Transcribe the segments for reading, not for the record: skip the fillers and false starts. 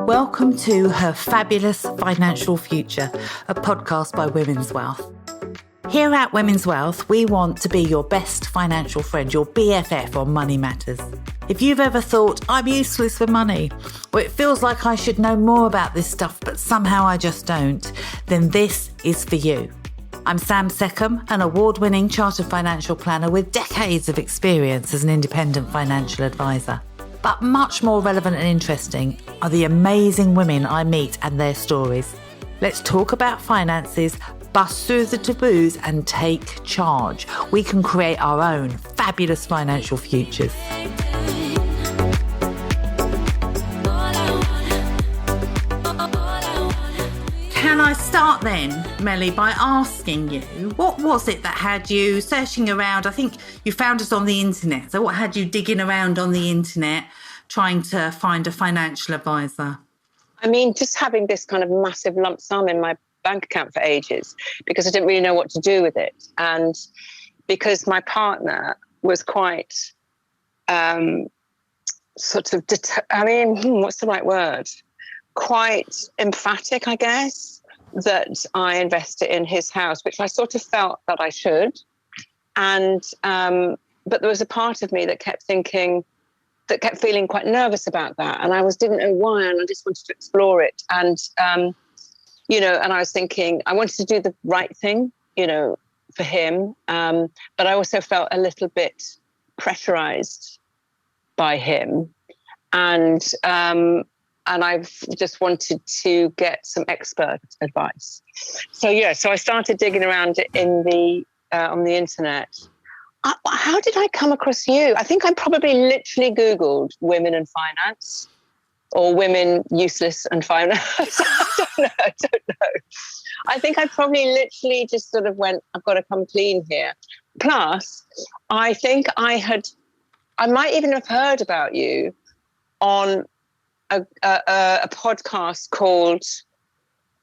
Welcome to Her Fabulous Financial Future, a podcast by Women's Wealth. Here at Women's Wealth, we want to be your best financial friend, your BFF on money matters. If you've ever thought, I'm useless with money, or it feels like I should know more about this stuff, but somehow I just don't, then this is for you. I'm Sam Seckham, an award-winning chartered financial planner with decades of experience as an independent financial advisor. But much more relevant and interesting are the amazing women I meet and their stories. Let's talk about finances, bust through the taboos and take charge. We can create our own fabulous financial futures. Can I start then, Melly, by asking you, what was it that had you searching around? I think you found us on the internet. So what had you digging around on the internet trying to find a financial advisor? I mean, just having this kind of massive lump sum in my bank account for ages because I didn't really know what to do with it. And because my partner was quite what's the right word? Quite emphatic, I guess, that I invested in his house, which I sort of felt that I should. And but there was a part of me that kept feeling quite nervous about that. And didn't know why, and I just wanted to explore it. And, and I was thinking, I wanted to do the right thing, for him. But I also felt a little bit pressurized by him. And I've just wanted to get some expert advice. So I started digging around on the internet. How did I come across you? I think I probably literally Googled women and finance or women useless and finance. I don't know. I think I probably literally just sort of went, I've got to come clean here. Plus, I think I might even have heard about you on a podcast called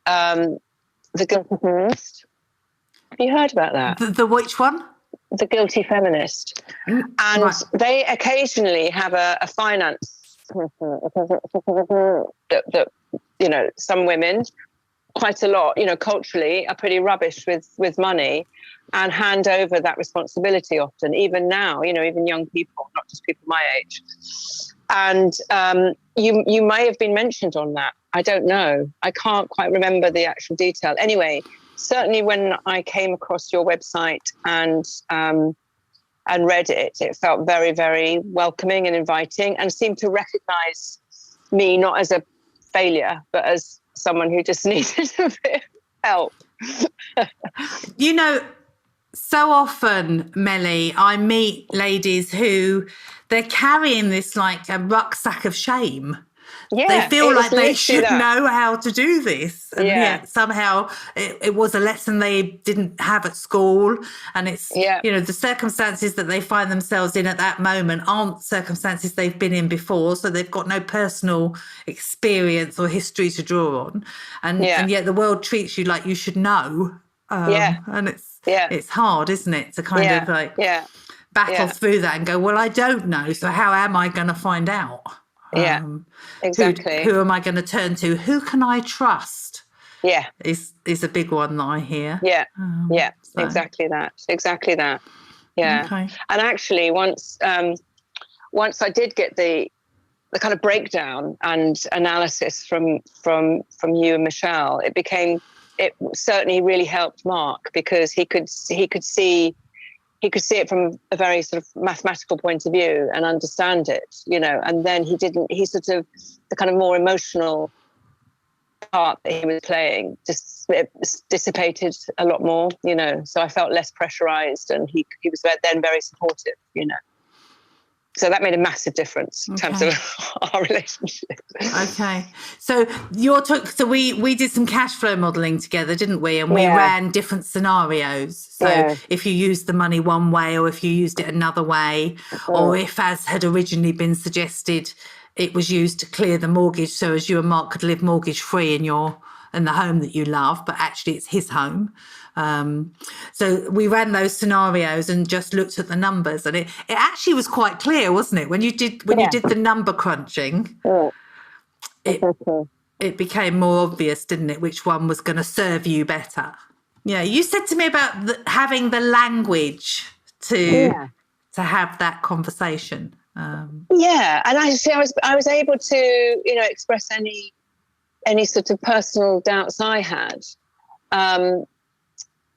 The Guilty Feminist. Have you heard about that? The which one? The Guilty Feminist. And right. They occasionally have a finance that some women, quite a lot, culturally are pretty rubbish with money and hand over that responsibility often, even now, even young people, not just people my age. And you may have been mentioned on that. I don't know. I can't quite remember the actual detail. Anyway, certainly when I came across your website and read it, it felt very, very welcoming and inviting and seemed to recognize me not as a failure, but as someone who just needed a bit of help. So often, Melly, I meet ladies who they're carrying this like a rucksack of shame. Yeah, they feel like they should know how to do this. And yet somehow it was a lesson they didn't have at school. And it's, the circumstances that they find themselves in at that moment aren't circumstances they've been in before. So they've got no personal experience or history to draw on. And yet the world treats you like you should know. And it's hard, isn't it, to kind of battle through that and go, well, I don't know. So how am I going to find out? Exactly. Who am I going to turn to? Who can I trust? Yeah. Is a big one that I hear. Exactly that. Yeah. Okay. And actually once I did get the kind of breakdown and analysis from you and Michelle, it certainly really helped Mark because he could see it from a very sort of mathematical point of view and understand it, and then he sort of, the kind of more emotional part that he was playing just dissipated a lot more, so I felt less pressurized and he was then very supportive, So that made a massive difference in terms of our relationship. Okay. So we did some cash flow modelling together, didn't we? And we ran different scenarios. So if you used the money one way or if you used it another way, or if, as had originally been suggested, it was used to clear the mortgage so as you and Mark could live mortgage free in the home that you love, but actually it's his home. So we ran those scenarios and just looked at the numbers, and it actually was quite clear, wasn't it? When you did the number crunching, it became more obvious, didn't it, which one was going to serve you better. Yeah, you said to me about having the language to have that conversation. Yeah, and I was able to, express any sort of personal doubts I had,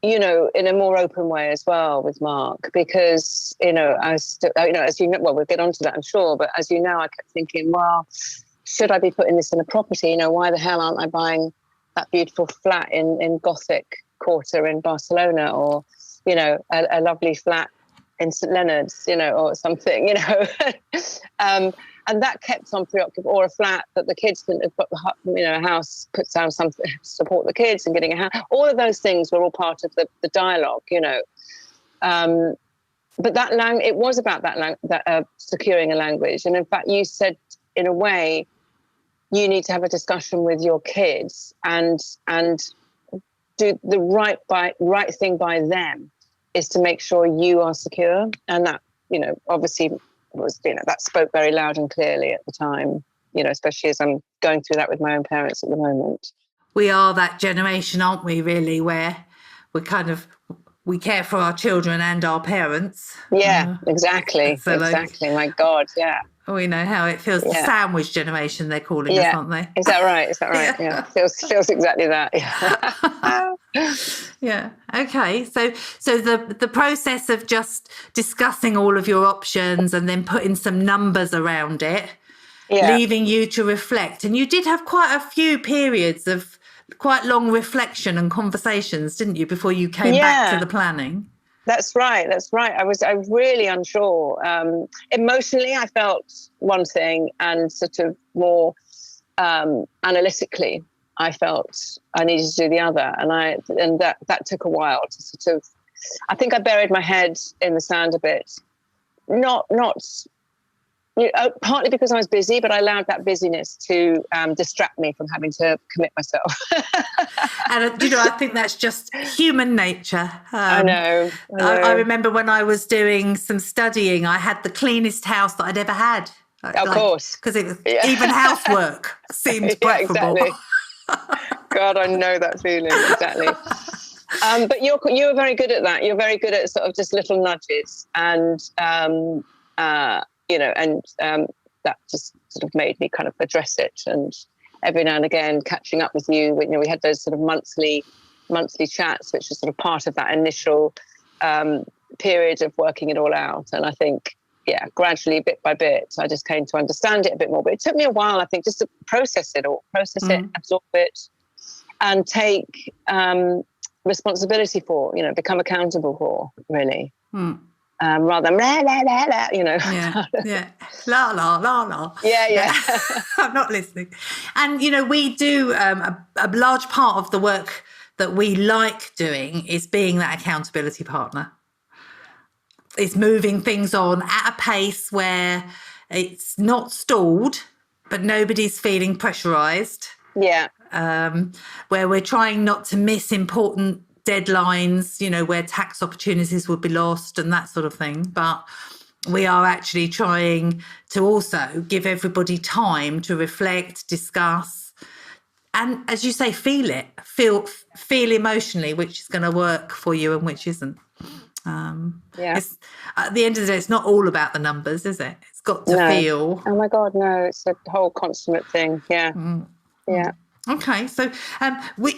in a more open way as well with Mark, because, as you know, well, we'll get onto that, I'm sure, but as you know, I kept thinking, well, should I be putting this in a property? Why the hell aren't I buying that beautiful flat in Gothic Quarter in Barcelona, or, a lovely flat in St Leonard's, or something, and that kept on preoccupied, or a flat that the kids couldn't have put, a house, put down something to support the kids and getting a house. All of those things were all part of the dialogue, But it was about that securing a language. And in fact, you said, in a way, you need to have a discussion with your kids and do the right thing by them is to make sure you are secure. And that, obviously was, that spoke very loud and clearly at the time, especially as I'm going through that with my own parents at the moment. We are that generation, aren't we, really, where we care for our children and our parents. Yeah, exactly. Exactly. My God, yeah. We know how it feels. The sandwich generation, they're calling us, aren't they? Is that right? Yeah. Feels exactly that. Yeah. Yeah. Okay. So the process of just discussing all of your options and then putting some numbers around it, leaving you to reflect. And you did have quite a few periods of quite long reflection and conversations, didn't you, before you came back to the planning? That's right. I was really unsure. Emotionally, I felt one thing, and sort of more analytically, I felt I needed to do the other. And that took a while to sort of, I think I buried my head in the sand a bit. Not partly because I was busy, but I allowed that busyness to distract me from having to commit myself. And, I think that's just human nature. I know. I remember when I was doing some studying, I had the cleanest house that I'd ever had. Of course. Because even housework seemed preferable. Exactly. God, I know that feeling, exactly. But you were very good at that. You're very good at sort of just little nudges, and that just sort of made me kind of address it. And every now and again, catching up with you, we had those sort of monthly chats, which was sort of part of that initial period of working it all out. And I think, gradually, bit by bit, I just came to understand it a bit more. But it took me a while, I think, just to process it, absorb it, and take responsibility for, become accountable for, really. Rather than la, la, la, la, Yeah. La, la, la, la. Yeah. I'm not listening. And, we do a large part of the work that we like doing is being that accountability partner. It's moving things on at a pace where it's not stalled, but nobody's feeling pressurised. Yeah. Where we're trying not to miss important deadlines, where tax opportunities would be lost and that sort of thing. But we are actually trying to also give everybody time to reflect, discuss, and, as you say, feel emotionally, which is going to work for you and which isn't. At the end of the day, it's not all about the numbers, is it? It's got to feel. Oh my God, no! It's a whole consummate thing. Yeah, yeah. Okay, so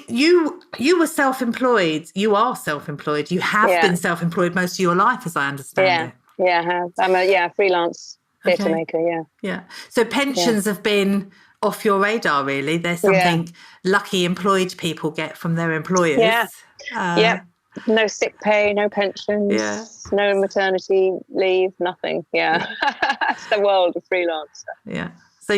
you were self-employed. You are self-employed. You have been self-employed most of your life, as I understand it. Yeah, I have. I'm a freelance theatre maker. Yeah. So pensions have been off your radar, really. There's something lucky employed people get from their employers. Yeah. No sick pay, no pensions, no maternity leave, nothing. Yeah. It's the world of freelance. Yeah. So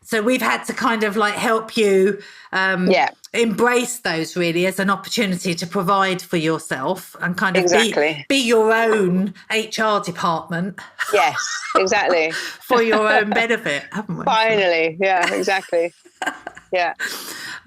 so we've had to kind of like help you embrace those really as an opportunity to provide for yourself and kind of be your own HR department. Yes, exactly. For your own benefit, haven't we? Finally, yeah, exactly. Yeah.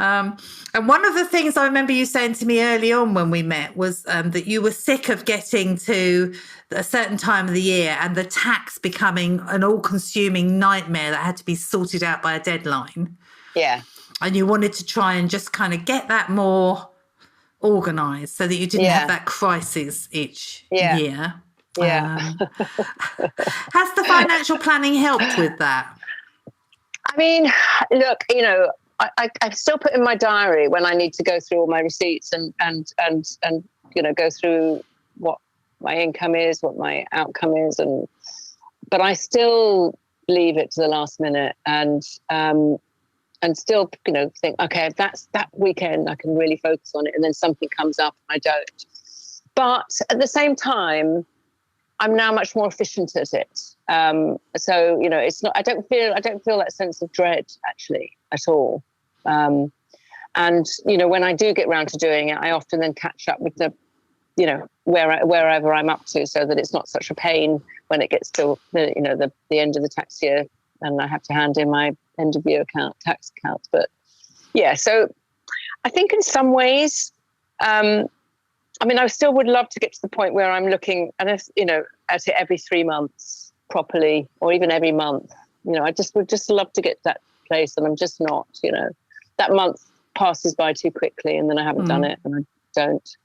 And one of the things I remember you saying to me early on when we met was that you were sick of getting to a certain time of the year and the tax becoming an all-consuming nightmare that had to be sorted out by a deadline. Yeah. And you wanted to try and just kind of get that more organised so that you didn't have that crisis each year. Yeah. Has the financial planning helped with that? I mean, look, I still put in my diary when I need to go through all my receipts and go through what my income is, what my outcome is, but I still leave it to the last minute and still, think, okay, if that's that weekend, I can really focus on it, and then something comes up and I don't. But at the same time, I'm now much more efficient at it. So, it's not, I don't feel that sense of dread actually at all. And, when I do get round to doing it, I often then catch up with the, wherever I'm up to, so that it's not such a pain when it gets to the end of the tax year and I have to hand in my end of year tax account. But yeah, so I think in some ways, I still would love to get to the point where I'm looking at it every 3 months properly, or even every month. I would just love to get to that place, and I'm just not. That month passes by too quickly, and then I haven't done it, and I don't.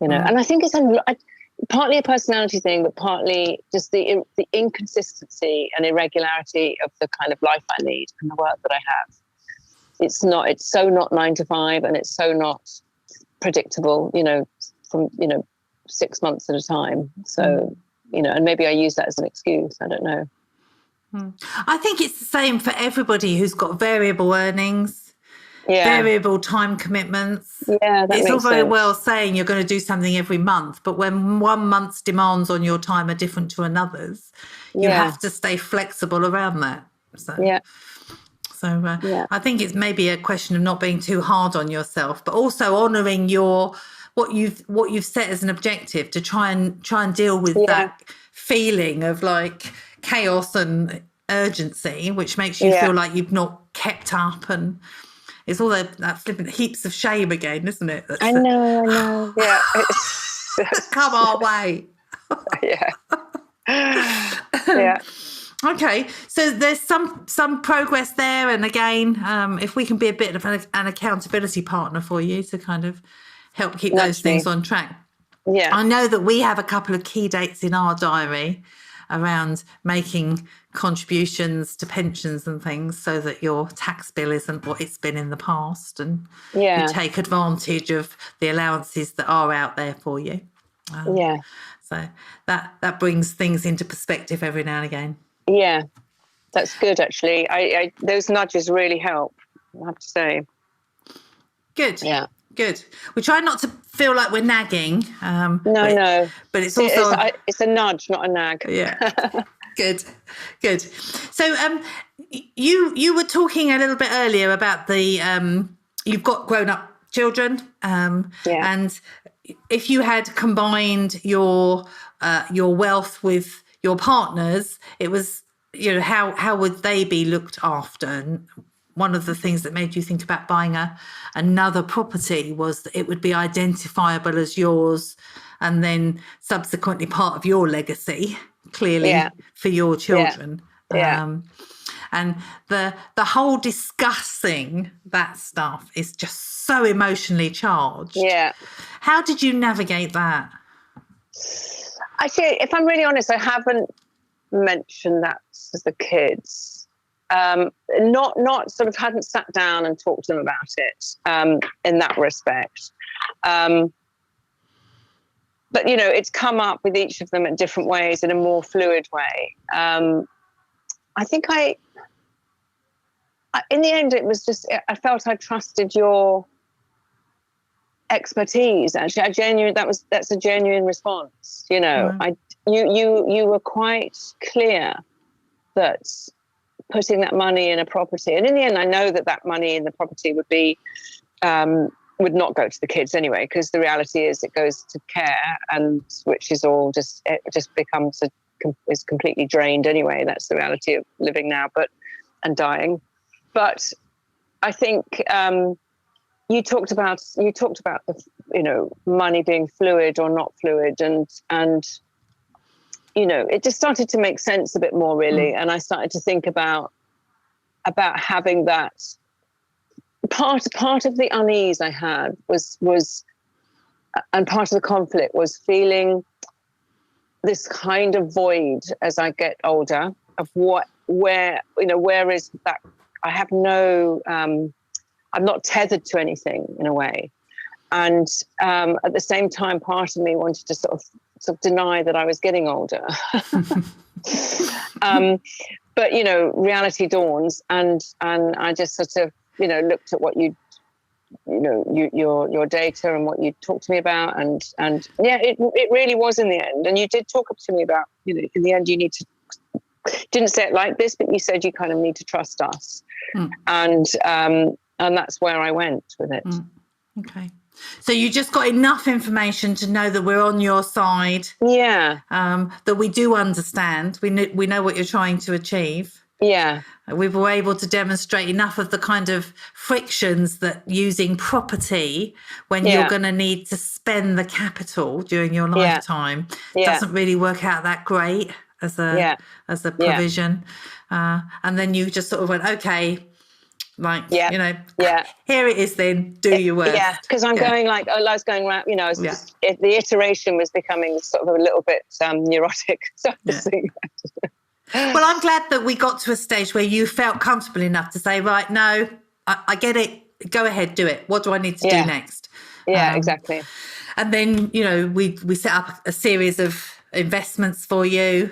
And I think it's partly a personality thing, but partly just the inconsistency and irregularity of the kind of life I lead and the work that I have. It's so not 9 to 5, and it's so not predictable, from 6 months at a time. So, and maybe I use that as an excuse. I don't know. I think it's the same for everybody who's got variable earnings. Variable time commitments. Yeah, that it's makes all very sense. well saying you're going to do something every month, but when one month's demands on your time are different to another's, you have to stay flexible around that. So I think it's maybe a question of not being too hard on yourself, but also honouring what you've set as an objective to try and deal with that feeling of like chaos and urgency, which makes you feel like you've not kept up, and it's all that flippant heaps of shame again, isn't it? I know. Yeah. Come our way. Yeah. Yeah. Okay, so there's some progress there, and again, if we can be a bit of an accountability partner for you to kind of help keep those things on track. Yeah. I know that we have a couple of key dates in our diary around making contributions to pensions and things, so that your tax bill isn't what it's been in the past, and you take advantage of the allowances that are out there for you. So that brings things into perspective every now and again. Yeah, that's good actually. I those nudges really help, I have to say. Good. Yeah. Good. We try not to feel like we're nagging. No. But it's also it's a nudge, not a nag. Yeah. Good. So you were talking a little bit earlier about the you've got grown-up children, and if you had combined your wealth with your partners, it was, how would they be looked after? And one of the things that made you think about buying another property was that it would be identifiable as yours, and then subsequently part of your legacy, clearly for your children. And the whole discussing that stuff is just so emotionally charged. Yeah. How did you navigate that? Actually, if I'm really honest, I haven't mentioned that to the kids. Not sort of hadn't sat down and talked to them about it in that respect. But, it's come up with each of them in different ways, in a more fluid way. I think in the end, it was just, I felt I trusted your expertise. Actually, that's a genuine response. You were quite clear that putting that money in a property, and in the end, I know that money in the property would be, would not go to the kids anyway, because the reality is it goes to care, and which is all it just becomes is completely drained anyway. That's the reality of living now, and dying. But I think you talked about the money being fluid or not fluid, and it just started to make sense a bit more, really. And I started to think about having that part of the unease I had was and part of the conflict was feeling this kind of void as I get older of where is that? I have no, I'm not tethered to anything in a way. And at the same time, part of me wanted to sort of deny that I was getting older. But, reality dawns, and I just sort of, looked at what your data and what you talked to me about. And yeah, it really was in the end. And you did talk to me about, in the end, you need to, didn't say it like this, but you said you kind of need to trust us. And that's where I went with it. Okay. So you just got enough information to know that we're on your side. Yeah. That we do understand. We know what you're trying to achieve. Yeah. We were able to demonstrate enough of the kind of frictions that using property when you're going to need to spend the capital during your lifetime doesn't really work out that great as a provision. And then you just sort of went, okay, here it is then, do your work. Yeah, because I'm going I was going around, the iteration was becoming sort of a little bit neurotic. So Well, I'm glad that we got to a stage where you felt comfortable enough to say, right, no, I get it. Go ahead, do it. What do I need to do next? Yeah, exactly. And then, we set up a series of investments for you,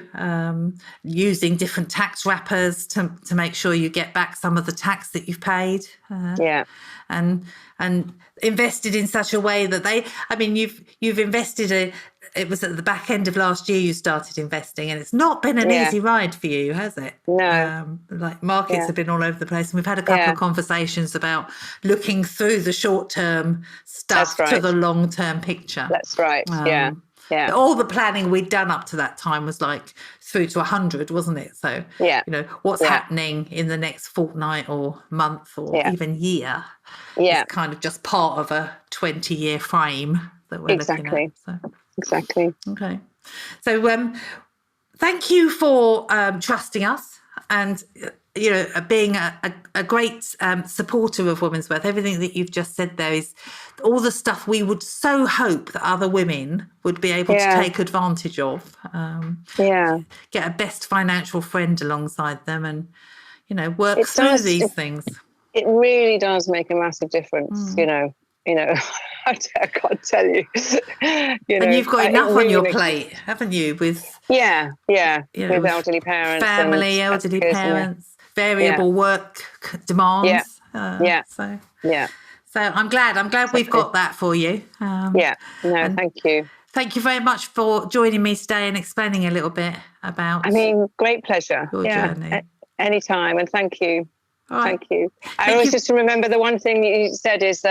using different tax wrappers to make sure you get back some of the tax that you've paid. And invested in such a way that you've invested it was at the back end of last year you started investing, and it's not been an easy ride for you, has it? No. Markets have been all over the place, and we've had a couple of conversations about looking through the short-term stuff to the long-term picture. That's right. Yeah. All the planning we'd done up to that time was through to 100, wasn't it? So, what's happening in the next fortnight or month or even year is kind of just part of a 20-year frame that we're looking at. So. Exactly. Okay. So thank you for trusting us and, being a great supporter of Women's Wealth. Everything that you've just said there is all the stuff we would so hope that other women would be able to take advantage of. Get a best financial friend alongside them and, work through these things. It really does make a massive difference, I can't tell you. And you've got enough on your plate, haven't you? With with elderly parents, family, elderly parents, variable work demands. So I'm glad we've got that for you. Thank you. Thank you very much for joining me today and explaining a little bit about. Great pleasure. Your journey. Anytime, and thank you. Right. Thank you. I always just remember the one thing you said is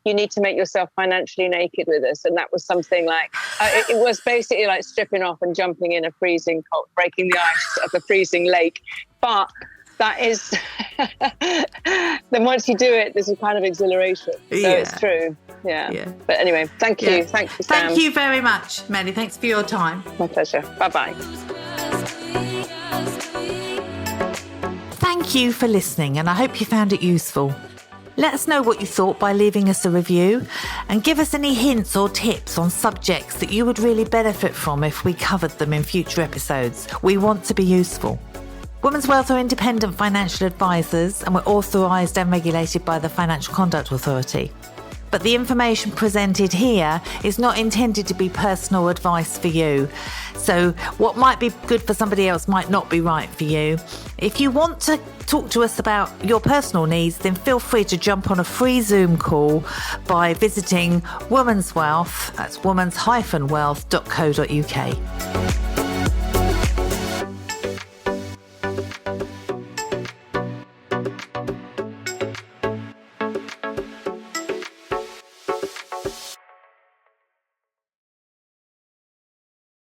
you need to make yourself financially naked with us. And that was something it was basically like stripping off and jumping in a freezing cold, breaking the ice of a freezing lake. But that is, then once you do it, there's a kind of exhilaration. So it's true. Yeah. But anyway, thank you. Thank you, Sam. Thank you very much, Melly. Thanks for your time. My pleasure. Bye-bye. Thank you for listening, and I hope you found it useful. Let us know what you thought by leaving us a review, and give us any hints or tips on subjects that you would really benefit from if we covered them in future episodes. We want to be useful. Women's Wealth are independent financial advisors, and we're authorised and regulated by the Financial Conduct Authority. But the information presented here is not intended to be personal advice for you. So what might be good for somebody else might not be right for you. If you want to talk to us about your personal needs, then feel free to jump on a free Zoom call by visiting Women's Wealth, that's womans-wealth.co.uk.